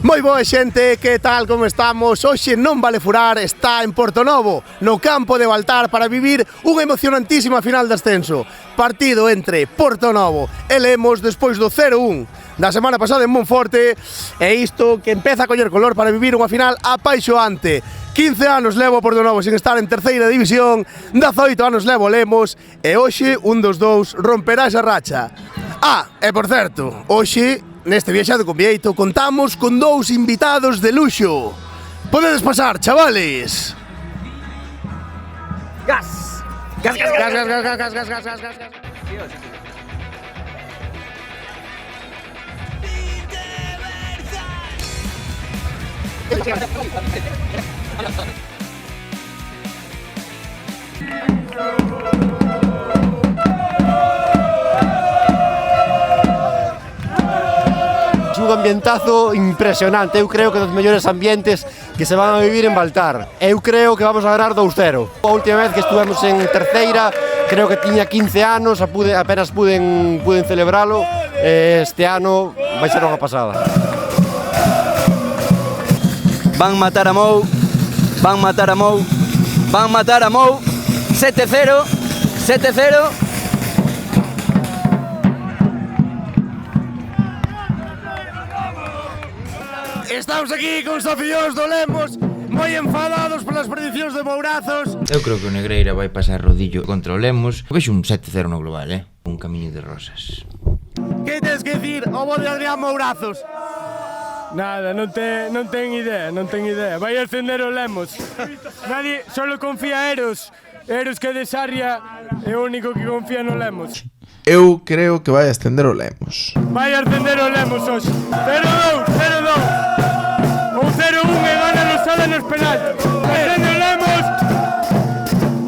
Moi boa xente, que tal, como estamos? Hoxe non vale furar, está en Portonovo, no campo de Baltar, para vivir unha emocionantísima final de ascenso. Partido entre Portonovo e Lemos despois do 0-1 da semana pasada en Monforte, e isto que empeza a coller color para vivir unha final apaixoante. 15 anos levo Portonovo sin estar en terceira división, 18 anos levo Lemos, e hoxe un dos dous romperá esa racha. E por certo, hoxe neste viaxado con Vieito contamos con dous invitados de luxo. Podedes pasar, chavales. Gas. Gas, gas, gas, gas, gas, gas, gas, gas, gas, gas, gas. Un ambientazo impresionante, eu creo que dos mellores ambientes que se van a vivir en Baltar. Eu creo que vamos a ganar 2-0. A última vez que estuvemos en terceira, creo que tiña 15 anos, apenas puden celebralo. Este ano vai ser unha pasada. Van matar a Mou, van matar a Mou, van matar a Mou. 7-0, 7-0. Estamos aquí con os aficións do Lemos, moi enfadados polas prediccións de Mourazos. Eu creo que o Negreira vai pasar rodillo contra o Lemos. Vexo un 7-0 no global, un camiño de rosas. Que tens que dicir ao bo de Adrián Mourazos? Nada, non ten idea. Vai ascender o Lemos. Nadie, solo confía Eros. Eros que de Sarria é o único que confía no Lemos. Eu creo que vai ascender o Lemos. Vai ascender o Lemos hoxe. 0-2, 0-2. Ou 0-1 e gana nos sala nos penaltis. Ascende o Lemos.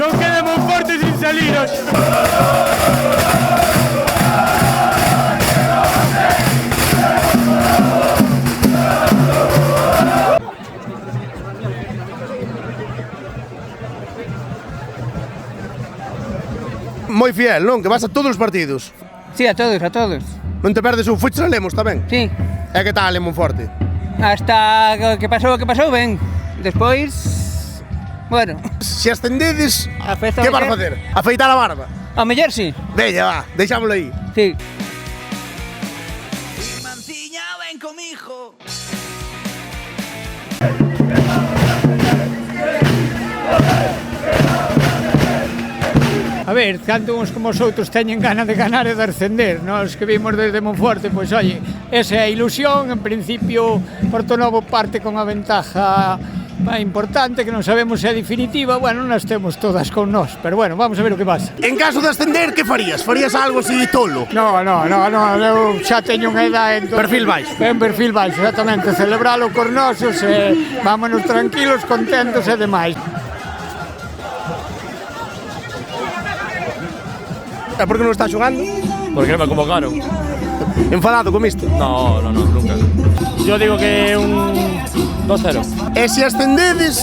Non quedemos fortes sin salir hoxe. Moi fiel, non? Que vas a todos os partidos. Sí, a todos. Non te perdes un futsal Lemos tamén? Sí. E que tal en Monforte? Hasta que pasou, ben. Despois, bueno. Se ascendedes, Afecta que a vas mellor? facer? Afeitar a barba? A mellor sí. Veña, va, deixámoslo aí. Sí. Manciña, ven comigo. A ver, tanto uns como os outros teñen gana de ganar e de ascender. Nós que vimos desde Monforte, pois, oye, esa é a ilusión. En principio, Portonovo parte con a ventaja importante, que non sabemos se é definitiva. Bueno, nas temos todas con nós, pero bueno, vamos a ver o que pasa. En caso de ascender, que farías? Farías algo así tolo? No, eu xa teño unha idade. Perfil baixo. Ben, perfil baixo, exactamente. Celebralo cos nosos e vámonos tranquilos, contentos e demais. E por que non estás xogando? Porque non me convocaron. Enfadado con isto? No, nunca. Yo digo que un 2-0. E se ascendedes?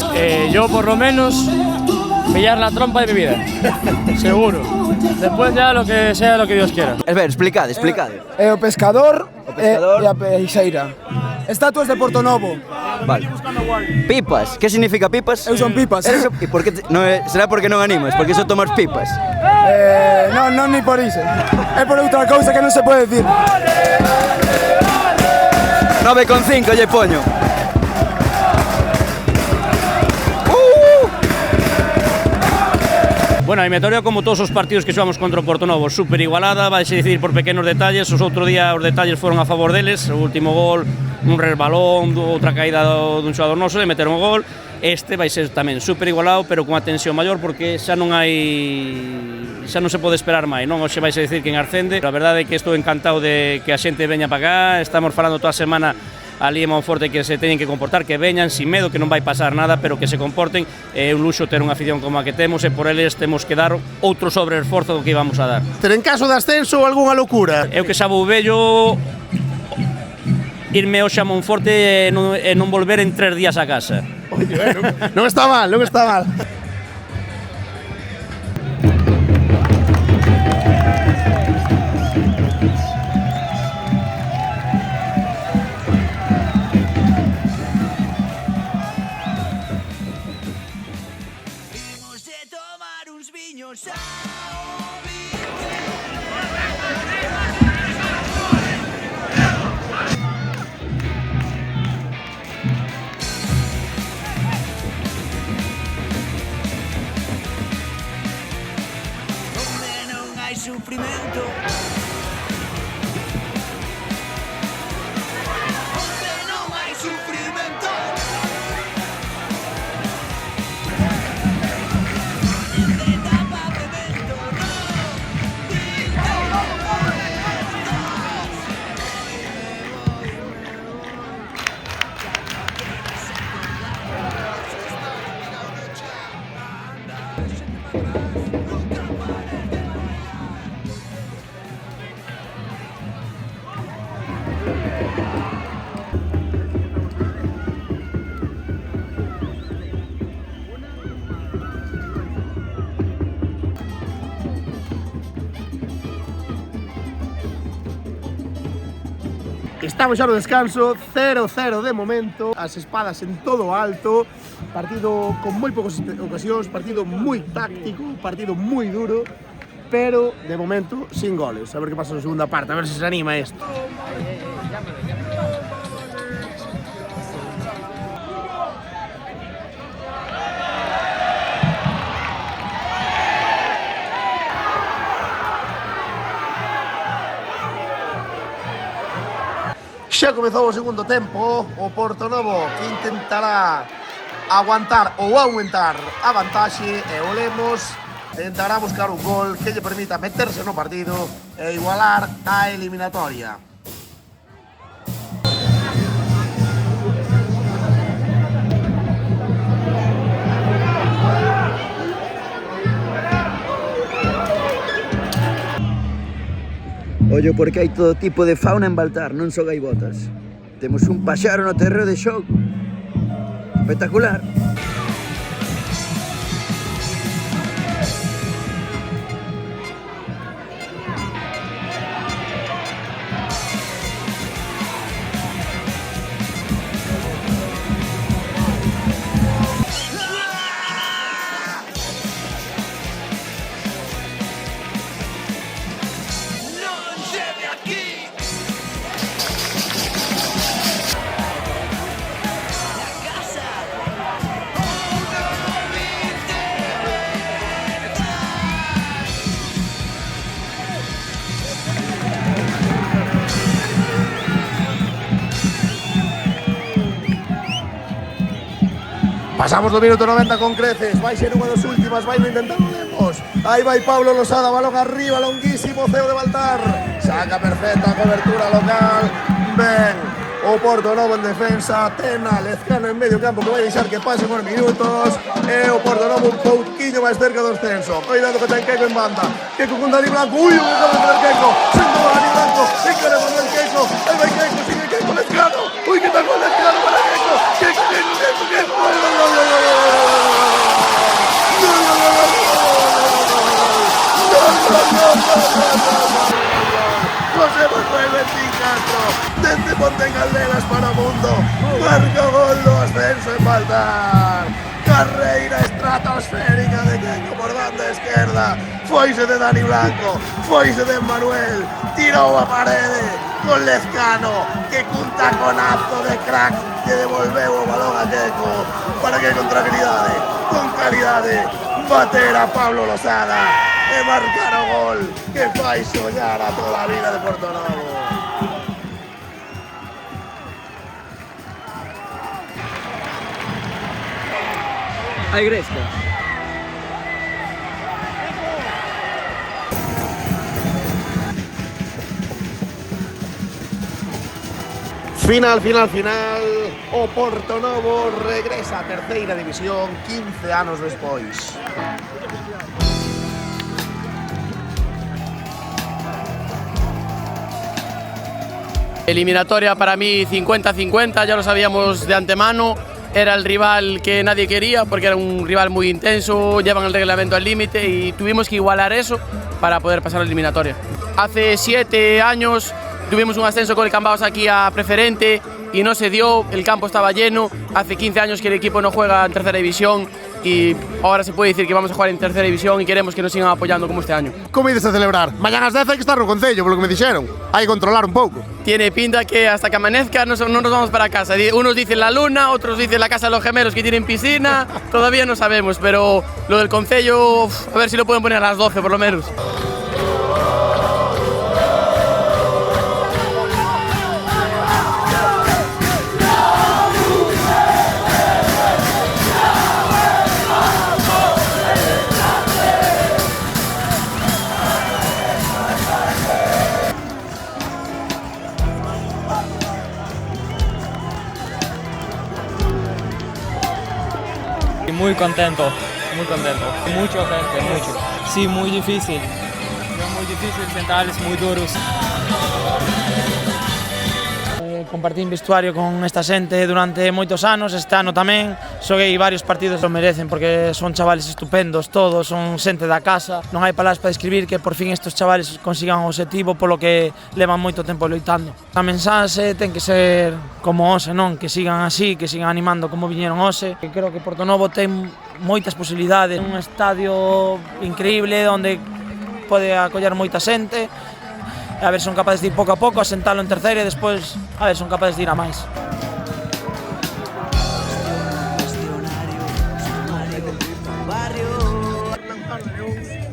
Yo por lo menos pillar la trompa de mi vida. Seguro. Después ya lo que sea lo que Dios quiera. A ver, explicade. É o pescador, pescador. e a peixeira. Estatuas de Portonovo. Vale. Pipas, que significa pipas? Eu son pipas. E por que será porque non animas? Porque só tomas pipas. Non ni por iso. É por outra cousa que non se pode dicir. 9,5 lle poño. Bueno, a eliminatoria, como todos os partidos que xogamos contra o Portonovo, super igualada, vai se decidir por pequenos detalles. Os outro día os detalles foron a favor deles. O último gol, un resbalón, outra caída dun xogador noso e meteron o gol. Este vai ser tamén super igualado, pero con a tensión maior, porque xa non se pode esperar máis, non? Hoxe vai se decir quen ascende. A verdade é que estou encantado de que a xente veña para cá. Estamos falando toda a semana ali en Monforte que se teñen que comportar, que veñan sin medo, que non vai pasar nada, pero que se comporten. É un luxo ter unha afición como a que temos, e por eles temos que dar outro sobreesforzo do que íbamos a dar. Ter en caso de ascenso algunha locura? Eu que xa vou vello irme hoxe a Monforte e non volver en 3 días a casa. Non está mal. sufrimento. Onde non hai sufrimento. Estamos xa no descanso, 0-0 de momento, as espadas en todo alto, partido con moi poucas ocasións, partido moi táctico, partido moi duro, pero de momento sin goles. A ver que pasa na segunda parte, a ver se se anima isto. Xa comezou o segundo tempo, o Portonovo que intentará aguantar ou aumentar a vantaxe e o Lemos tentará buscar un gol que lle permita meterse no partido e igualar a eliminatoria. Ollo porque hai todo tipo de fauna en Baltar, non só gaivotas. Temos un paxaro no terreo de xogo. Espectacular. Pasamos do minuto 90 con creces, vai ser unha das últimas, vai no intentando Lemos. Aí vai Pablo Losada, balón arriba, longuísimo, ceo de Baltar. Saca perfecta a cobertura local. Ben, o Portonovo en defensa, Tena, Lezcano en medio campo que vai deixar que pasen os minutos. E o Portonovo un pouquiño máis cerca do descenso. Cuidado que ten Keiko en banda. Keiko con Dani Blanco, ui, o que acaba de meter Keiko. Sendo Dani Blanco, e queremos ver Keiko. Aí vai Keiko, sigue Keiko, Lezcano. Ui, que tal con Lezcano para Keiko. Keiko, Keiko, Keiko, Keiko. José Manuel Bentín Castro, desde Pontegalderas para o mundo, marca o gol do ascenso en Baltar. Carreira estratosférica de Keiko por banda esquerda, foise de Dani Blanco, foise de Manuel, tirou a parede con Lezcano, que cun taconazo de crack que devolveu o balón a Keiko para que con tranquilidade, con calidade, bater a Pablo Losada e marcar o gol que fai soñar a toda a vida de Portonovo. A Igresca. Final. O Portonovo regresa a terceira división 15 anos despois. Eliminatoria para mí 50-50, ya lo sabíamos de antemano. Era el rival que nadie quería porque era un rival muy intenso, llevan el reglamento al límite y tuvimos que igualar eso para poder pasar a la eliminatoria. Hace 7 años tuvimos un ascenso con el Cambados aquí a preferente y no se dio, el campo estaba lleno. Hace 15 años que el equipo no juega en tercera división y ahora se puede decir que vamos a jugar en tercera división y queremos que nos sigan apoyando como este año. Como ides a celebrar? Mañana ás 10 hai que estar no Concello, polo que me dixeron. Hai que controlar un pouco. Tiene pinta que hasta que amanezca no nos vamos para casa. Unos dicen la luna, otros dicen la casa de los gemelos que tienen piscina. Todavía no sabemos, pero lo del Concello, a ver si lo pueden poner a las 12 por lo menos. Muy contento, mucha gente, mucho. Sí, muy difícil, centrales muy duros. Compartín vestuario con esta xente durante moitos anos, este ano tamén xoguei varios partidos, lo merecen porque son chavales estupendos, todos son xente da casa, non hai palabras para describir que por fin estes chavales consigan o objetivo polo que levan moito tempo loitando. A mensaxe ten que ser como hoxe, non? Que sigan así, que sigan animando como viñeron hoxe. Creo que Portonovo ten moitas posibilidades, un estadio increíble onde pode acoller moita xente. A ver, son capaces de ir pouco a pouco, asentalo en terceira e despois, a ver, son capaces de ir a máis.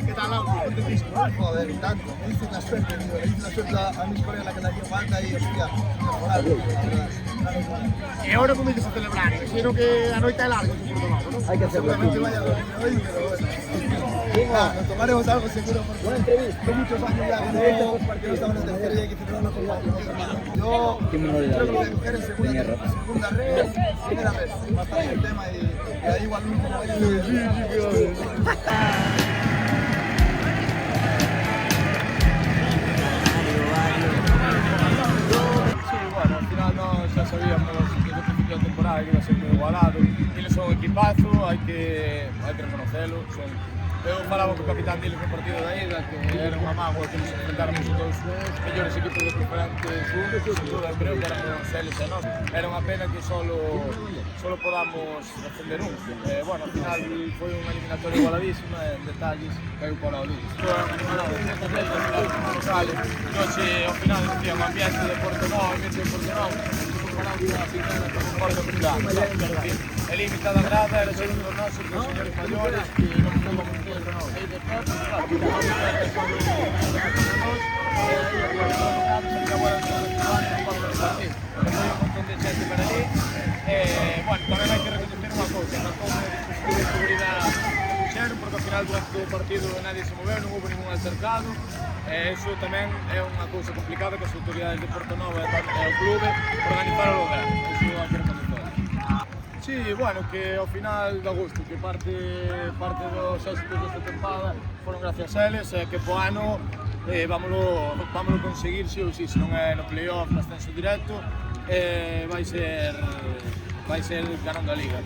¿Qué tal, Alfie? ¿Cuánto te hizo? Joder, tanto. Me hizo una suerte, tío. Le hice una suerte a mis colegas que le hacía falta y, hostia, mejorar, la verdad. E agora como dices a celebrar? Imagino que a noite é larga en Portonovo, non? Hay que hacerlo. Seguramente vaya a dormir hoy, pero bueno. Nos tomaremos algo seguro porque son muchos años ya que no estamos en tercera y hay que celebrarlo con más. Yo creo que lo voy a coger en segunda red, primera red. Va a estar ahí el tema y ahí igual último año. Sí, bueno, al final ya sabíamos desde el principio de temporada que iba a ser muy igualado. Eles son un equipazo, hay que reconocerlo. Eu falaba co capitán deles no partido da ida que era unha mágoa que nos enfrentáramos a todos os mellores equipos de preferentes eu creo que éramos eles e nós. Era unha pena que solo podamos defender un. Bueno, ao final foi unha eliminatoria igualadísima, en detalles caiu para o Liga. Hoxe, ao final, o ambiente de Portonovo, el límite da grada era ser un dos nosos dos señores maiores que non podemos meter no medio de claro, bueno, tamén hai que reconocer unha cousa, tanto de dispositivo de seguridade puxeron, porque ao final durante todo o partido nadie se moveu, non houve ningún altercado. Eso tamén é unha cousa complicada que as autoridades de Portonovo e o clube organizaron o ben, eso hai que reconocer. Sí, bueno, que ao final da gusto, que parte dos éxitos desta tempada foron gracias a eles, que po ano vámolo conseguir si ou si, se non é no playoff, no ascenso directo, vai ser ganando a Liga.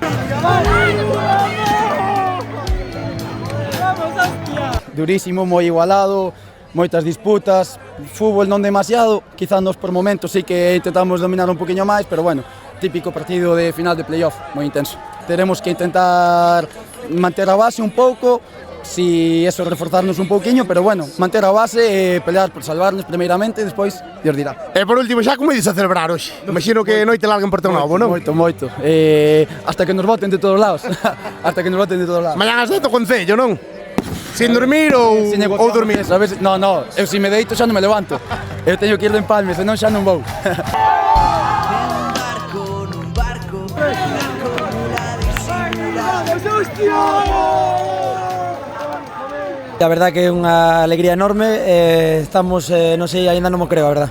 Durísimo, moi igualado, moitas disputas, fútbol non demasiado, quizás nos por momentos sí que intentamos dominar un poquinho máis, pero bueno, típico partido de final de playoff, moi intenso. Tenemos que intentar manter a base un pouco, si eso, reforzarnos un pouquiño, pero bueno, manter a base e pelear por salvarnos primeiramente e despois Dios dirá. E por último, xa como dices a celebrar hoxe? Imagino que noite larga en Portonovo, non? Moito. Hasta que nos boten de todos lados. Hasta que nos boten de todos lados. Mañán as 10 o Concello, non? Sin dormir ou dormir? No, eu se me deito xa non me levanto. Eu teño que ir de empalme, senón xa non vou. A verdad que é unha alegría enorme, estamos, non sei, ainda non mo creo, a verdad.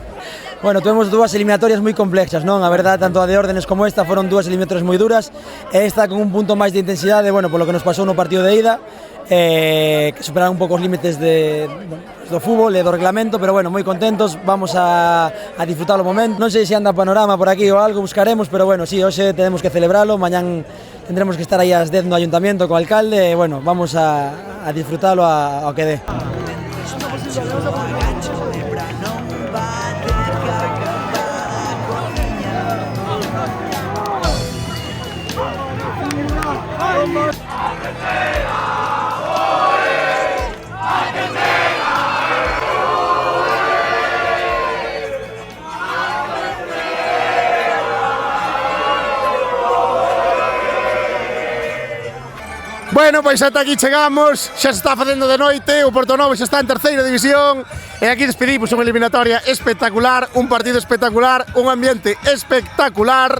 Bueno, tuvemos dúas eliminatorias moi complexas, non? A verdad, tanto a de órdenes como esta foron dúas eliminatorias moi duras, e esta con un punto máis de intensidade, bueno, polo que nos pasou no partido de ida, que superaron un pouco os límites do fútbol e do reglamento, pero bueno, moi contentos, vamos a disfrutar o momento. Non sei se anda panorama por aquí ou algo, buscaremos, pero bueno, sí, hoxe tenemos que celebralo, mañán tendremos que estar aí ás 10 no ayuntamiento co alcalde, e bueno, vamos a disfrutalo ao que dé. Bueno, pois ata aquí chegamos, xa se está facendo de noite, o Portonovo xa está en terceira división e aquí despedimos unha eliminatoria espectacular, un partido espectacular, un ambiente espectacular.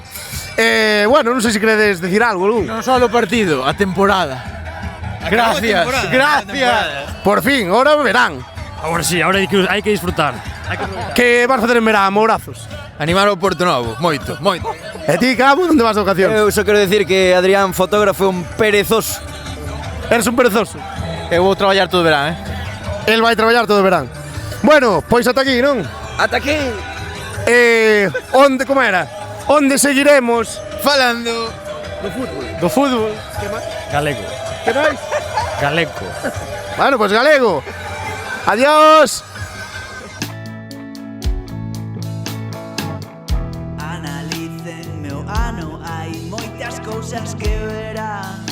Bueno, non sei se queredes decir algo, Lu. Non só o partido, a temporada. Gracias. Por fin, ahora verán. Ahora sí, ahora hai que disfrutar. Que vas facer en verán, Mourazos? Animar o Porto Novo, moito, moito. E ti, Cabo, onde vas de vacacións? Eu só quero decir que Adrián, fotógrafo, é un perezoso. Eres un perezoso. Eu vou traballar todo o verán, El vai traballar todo o verán. Bueno, pois ata aquí, non? Ata aquí. Onde, como era? Onde seguiremos falando do fútbol. Que máis? Galego. Que máis? Galego. Bueno, pois galego. Adiós. Analicen meu ano, hai moitas cousas que verán.